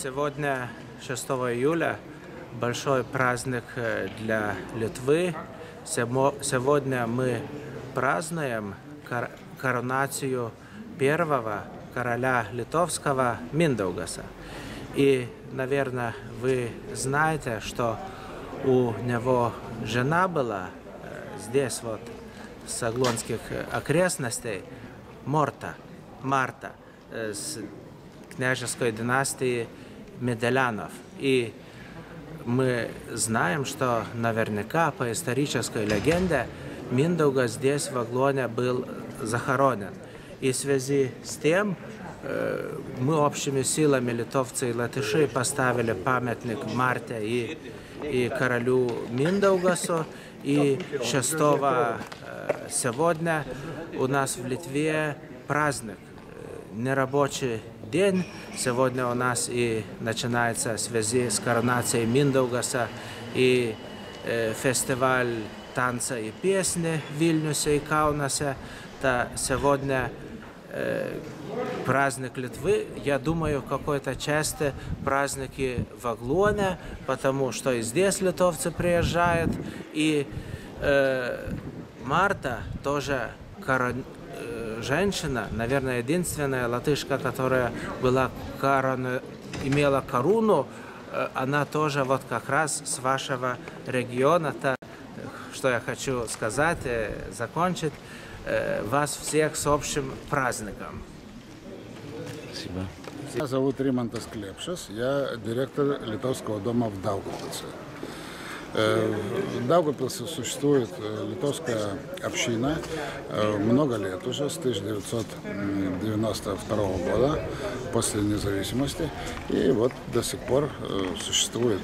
Сегодня, 6 июля, большой праздник для Литвы. Сегодня мы празднуем коронацию первого короля литовского Миндаугаса. И, наверное, вы знаете, что у него жена была здесь, вот, с Аглонских окрестностей, Марта, с княжеской династии Меделянов. И мы знаем, что наверняка по исторической легенде Миндаугас здесь в Аглоне был захоронен. И в связи с тем мы общими силами, литовцы и латыши, поставили памятник Марте и королю Миндаугасу. И 6 сегодня у нас в Литве праздник, нерабочий день. Сегодня у нас и начинается в связи с коронацией Миндаугаса и фестиваль танца и песни в Вильнюсе и Каунасе. Сегодня праздник Литвы, я думаю, какой-то части праздники в Аглоне, потому что и здесь литовцы приезжают. И Марта тоже женщина, наверное, единственная латышка, которая имела корону, она тоже вот как раз с вашего региона. Что я хочу сказать, закончить, вас всех с общим праздником. Спасибо. Меня зовут Римантас Клепшас, я директор Литовского дома в Даугавпилсе. В Даугавпилсе существует литовская община много лет уже, с 1992 года, после независимости. И вот до сих пор существует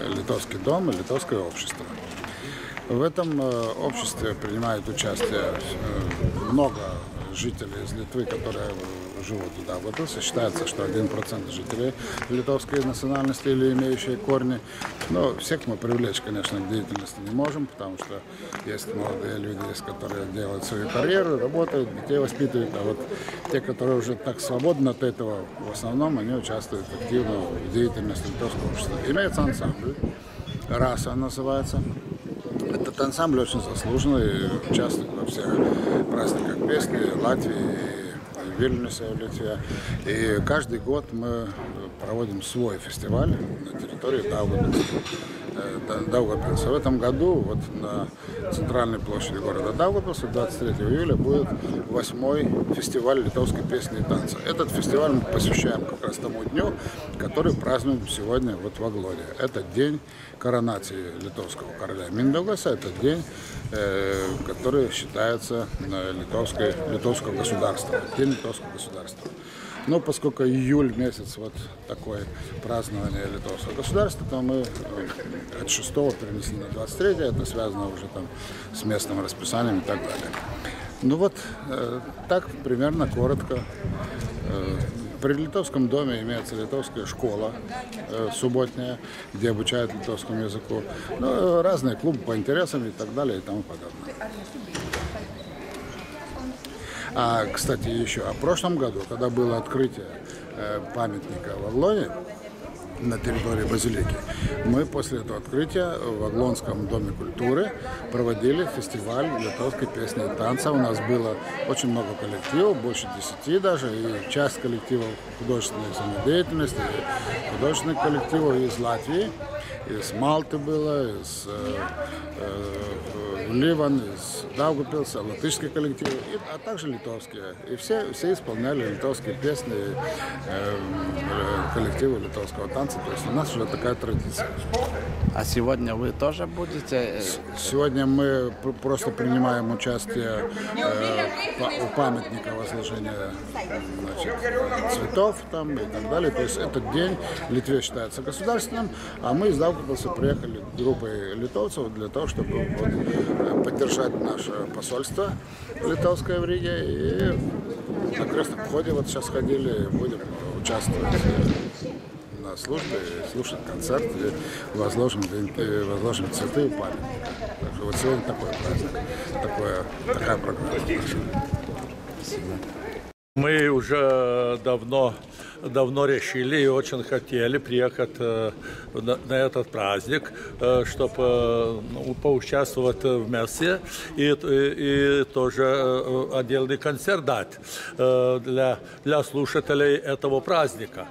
литовский дом и литовское общество. В этом обществе принимают участие много жителей из Литвы, которые живут в Даугавпилсе. Считается, что 1% жителей литовской национальности или имеющие корни. Но всех мы привлечь, конечно, к деятельности не можем, потому что есть молодые люди, которые делают свою карьеру, работают, детей воспитывают. А вот те, которые уже так свободны от этого, в основном они участвуют активно в деятельности литовского общества. Имеется ансамбль, «Раса» называется. Этот ансамбль очень заслуженный, участвует во всех праздниках песни Латвии, в Вильнюсе, в Литве. И каждый год мы проводим свой фестиваль на территории Даугавпилса. В этом году вот на центральной площади города Даугавпилса 23 июля будет 8-й фестиваль литовской песни и танца. Этот фестиваль мы посвящаем как раз тому дню, который празднуем сегодня вот в Аглоне. Это день коронации литовского короля Миндаугаса. Это день, который считается литовского государства. День литовского государства. Но поскольку июль месяц вот такое празднование литовского государства, то мы от 6 перенесли на 23, это связано уже там с местным расписанием и так далее. Ну вот так примерно коротко. При литовском доме имеется литовская школа субботняя, где обучают литовскому языку. Ну, разные клубы по интересам и так далее и тому подобное. Кстати, еще в прошлом году, когда было открытие памятника в Аглоне на территории базилики, мы после этого открытия в Аглонском доме культуры проводили фестиваль литовской песни и танца. У нас было очень много коллективов, больше 10 даже, и часть коллективов художественной самодеятельности, и художественных коллективов из Латвии, из Малты было, из Ливан, из Даугавпилса, латышские коллективы, а также литовские. И все исполняли литовские песни, коллективы литовского танца. То есть у нас уже такая традиция. А сегодня вы тоже будете? Сегодня мы просто принимаем участие у памятника возложения, значит, цветов там и так далее. То есть этот день в Литве считается государственным, а мы из Даугавпилса приехали группой литовцев для того, чтобы вот поддержать наше посольство литовское в Риге. И на крестном ходе вот сейчас ходили, будем участвовать на службе, слушать концерт, и возложим цветы и памятник. Так что вот сегодня такой праздник, такая программа. Спасибо. Мы уже давно решили и очень хотели приехать на этот праздник, чтобы поучаствовать вместе и тоже отдельный концерт дать для слушателей этого праздника.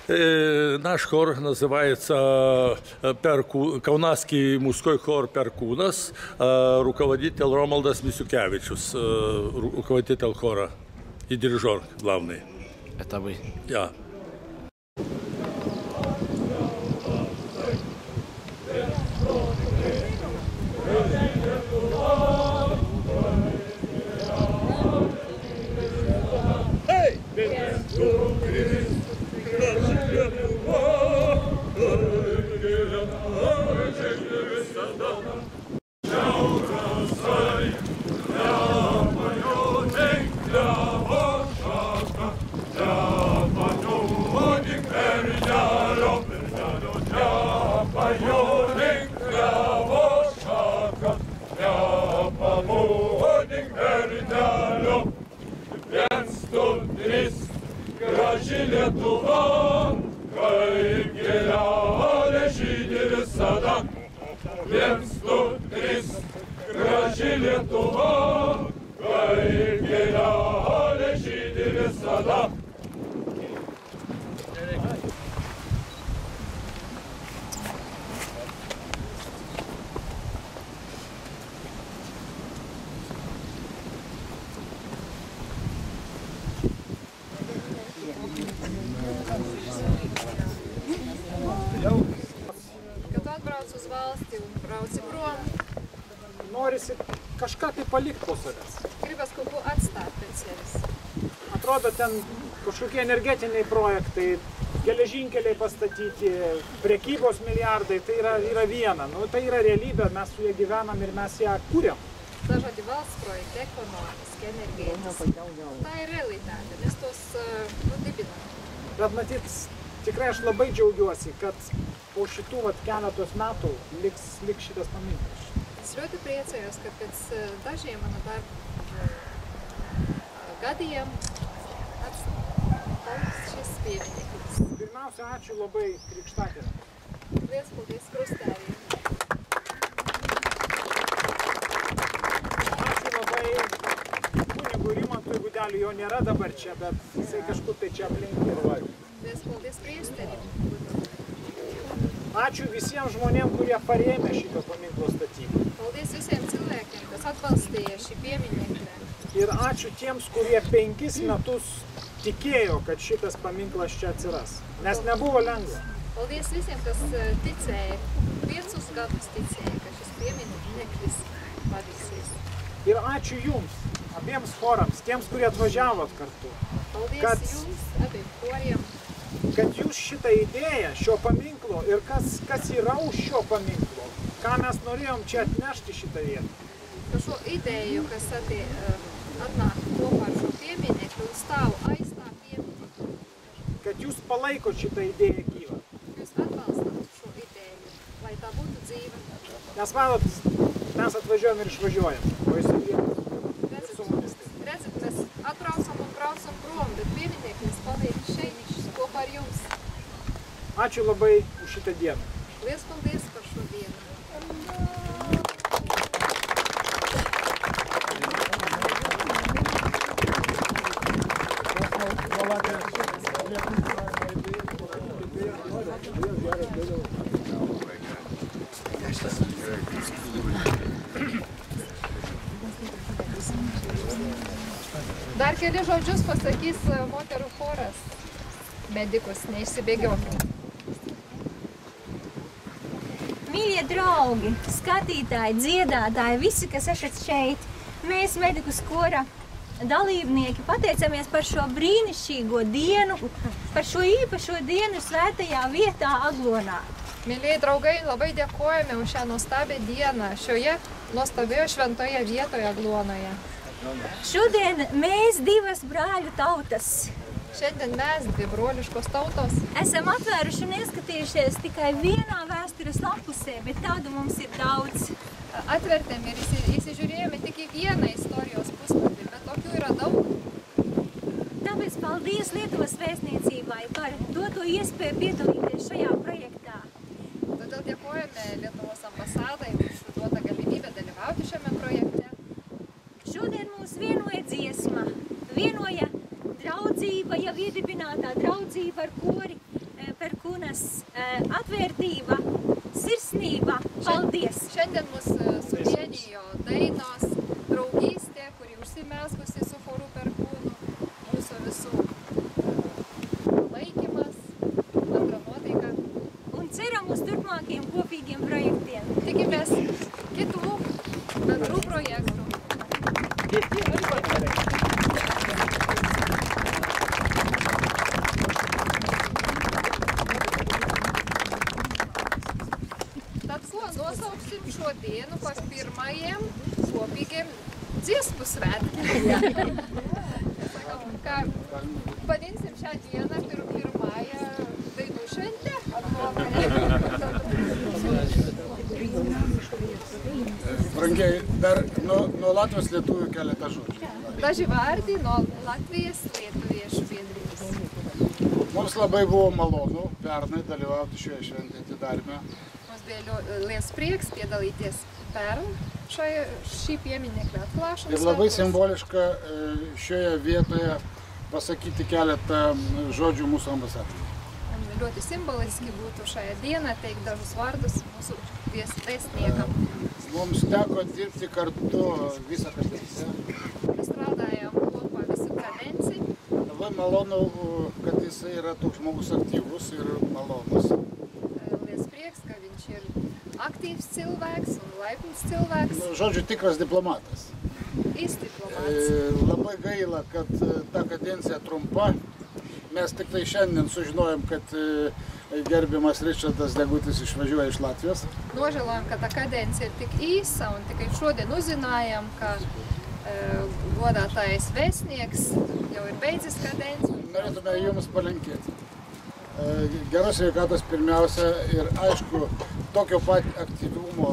Наш хор называется Каунасский мужской хор «Перкунас», руководитель Ромалдас Мисюкевичус, руководитель хора и дирижер главный. Это вы? Я. Kad atbrauc uz valsti un brauci prom, norisi kažką tai palikti po savęs. gribas kaut ko atstāt pēc sevis. Atrodo, ten kažkokie energetiniai projektai, geležinkeliai pastatyti, prekybos milijardai, tai yra viena. Nu, tai yra realybė, mes su ja gyvenam ir mes ją kūrėm. Dažādi valsts projekti, ekonomiski, energētiski. Tā ir realitāte, mēs tos dibinam. Bet matyt, tikrai aš labai džiaugiuosi, kad po šitų keletos metų liks šitas paminklas. Es ļoti priecājos, ka pēc dažiem mana darba gadiem paliks šis piemineklis. Pirmiausia, ačiū labai krikštatėviam. Liels paldies krustēviem. Ačiū labai kunigui Rimantui Gudeliui, jo nėra dabar čia, bet jisai kažkur tai čia aplink yra. Liels paldies priesterim. Ačiū visiems žmonėms, kurie parėmė šito paminklo statybą. Paldies visiem cilvēkiem, kas atbalstīja šī pieminekļa. Ir ačiū tiems, kurie 5 metus tikėjo, kad šitas paminklas čia atsiras. Nes nebuvo lengva. Paldies visiem, kas ticēja, 5 gadus ticēja, ka šis piemineklis padīsies. Ir ačiū jums, abiems chorams, tiems, kurie atvažiavot kartu. Paldies jums, abiem choriem. Kad jūs šitą idėją šio paminklo ir kas yra už šio paminklo, ką mes norėjom čia atnešti šitą vietą. Par šo ideju, kas atnāk kopā ar šo pieminekli un stāv aiz tā pieminekļa. Kad jūs palaikot šitą idėją gyvą. Jūs atbalstāt šo ideju, lai tā būtu dzīva. Nes manot, mes atvažiuojam ir išvažiuojam, o jūs ir su mumis. Redzat, mēs atbraucam un braucam prom, bet piemineklis paliek šeit kopā ar jums. Ačiū labai už šitą dieną. Liels paldies par šo dienu. Dar keli žodžius pasakys moterų choras. Medikus, neišsibėgiokim. Mīļie draugi, skatītāji, dziedātāji, visi, kas esat šeit, mēs medikus kora dalībnieki pateicamies par šo brīnišķīgo dienu, par šo īpašo dienu svētajā vietā Aglonā. Mīļie draugai, labai dėkojame už šią nuostabią dieną šioje nuostabioje šventoje vietoje Aglonoje. Šodien mēs divas brāļu tautas Šiandien mēs, dvi broliškos tautos, esam atvēruši un ieskatījušies tikai vienā vēstures lapusē, bet tādu mums ir daudz. Atvertėm ir įsižiūrėjome tik į vieną istorijos puslapį, bet tokių yra daug. Paldies Lietuvas vēstniecībai par doto iespēju piedalīties šajā projektā. Todėl dėkojame Lietuvos ambasadai už duotą galimybę dalyvauti šiame projekte. Šodien mūs vienoja dziesma, vienoja draudzība, jau iedibinātā draudzība ar kori, Perkunas atvērtība, sirsnība. Paldies! Šiandien mus suvienijo dainos, draugystė, kuri užsimezgusi su choru Perkūnu, mūsų visų palaikymas, bendra nuotaika. Un ceram uz turpmākiem kopīgiem projektiem. Tikimės kitų bendrų projektų. Tad ko nosauksim šo dienu par pirmajiem kopīgiem dziesmu svētkiem. Kā vadinsim šią dieną pirmąją dainų šventę. Brangiai, dar nuo Latvijos lietuvių keletą žodžių. Daži vārdi no Latvijas lietuviešu biedrības. Mums labai buvo malonu pernai dalyvauti šioje šventėje atidaryme. Mums bija liels prieks piedalīties pērn šī pieminieklio atklāšanas. Ir labai simboliška šioje vietoje pasakyti keletą žodžių mūsų ambasadoriui. Ļoti simboliski būtu šajā dienā teikt dažus vārdus mūsu vēstniekam. Mums teko dirbti kartu visą kadenciją. Mēs strādājām kopā visu kadenciju. Labai malonu, kad jisai yra toks žmogus aktyvus ir malonus. Liels prieks, ka viņš ir aktīvs cilvēks un laipns cilvēks. Žodžiu, tikras diplomatas. Īsti diplomāts. Labai gaila, kad ta kadencija trumpa. Mes tik tai šiandien sužinojom, kad gerbiamas Ričardas Degutis išvažiuoja iš Latvijos. Nožēlojam, ka tā kadencija ir tik īsa un tikai šodien uzzinājām, ka godātais vēstnieks jau ir beidzis kadenci. Norėtume jums palinkėti. Geros sveikatos pirmiausia ir aišku, tokio pat aktyvumo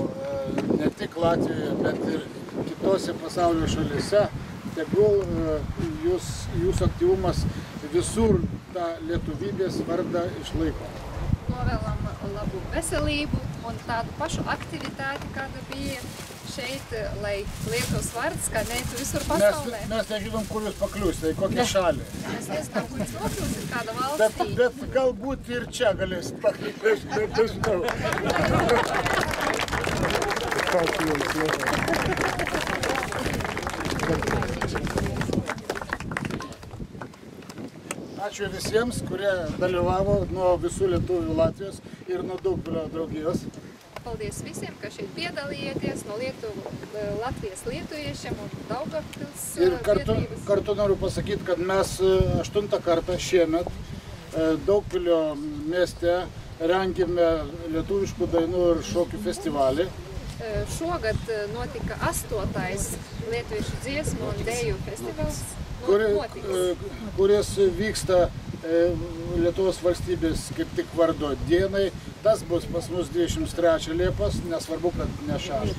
ne tik Latvijoje, bet ir kitose pasaulio šalyse. Tegul jūsų aktyvumas visur tą lietuvybės vardą išlaiko. Novēlam labu veselību un tādu pašu aktivitāti, kāda bija šeit, lai Lietuvas vārds skanētu visur pasaulē. Mes nežinom, kur jūs pakliūsite, į kokią šalį. Mēs nezinām, kur jūs nokļūsit, kāda valstī. Bet galbūt ir čia galėsit pakliūti, nežinau. Ačiū visiems, kurie dalyvavo nuo visų lietuvių Latvijos ir nuo Daugpilio draugijos. Paldies visiem, ka šeit piedalījieties, no Latvijas lietuviešiem un Daugavpils biedrības. Ir kartu noriu pasakyti, kad mes 8. kartą šiemet Daugpilio mieste rengėme lietuviškų dainų ir šokių festivalį. Šogad notika 8. lietuviešu dziesmu un dēju festivals. Kuris vyksta Lietuvos valstybės kaip tik vardo dienai. Tas bus pas mus 23 Liepos, nesvarbu, kad ne 6.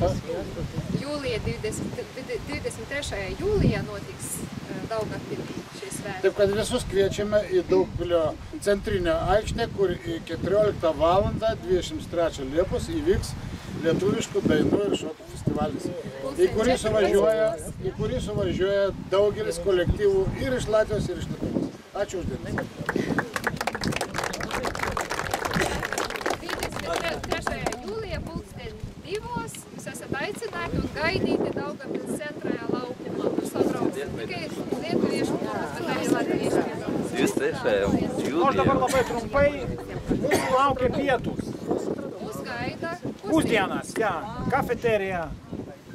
Jūlija 23. jūlijā notiks Daugavpilī šis svētki. Taip, kad visus kviečiame į Daugpilio centrinę aikštę, kur 14 valandą 23 Liepos įvyks lietuviškų dainų ir šokių festivalis, į kurį suvažiuoja daugelis kolektyvų ir iš Latvijos, ir iš Lietuvos. Ačiū uždėmesį. 23. jūlijā 2:00 jūs esat aicināti un gaidīti Daugavpils centrajā laukumā. Tur sabrauc tikai lietuviešu mūsas, bet arī latviešu. Aš dabar labai trumpai, mūsų laukia pietus. Mūs gaida Pusdienas, jā, kafeterija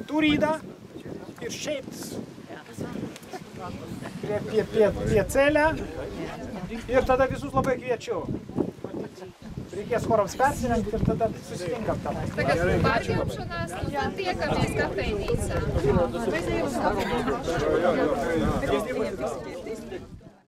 Turīda ir šeit pie ceļa. Ir tada visus labai kviečiu. Reikės chorams persirengti ir tada susitinkam tam. Tagad pārģelšanās un tad tiekamies kafejnīcā.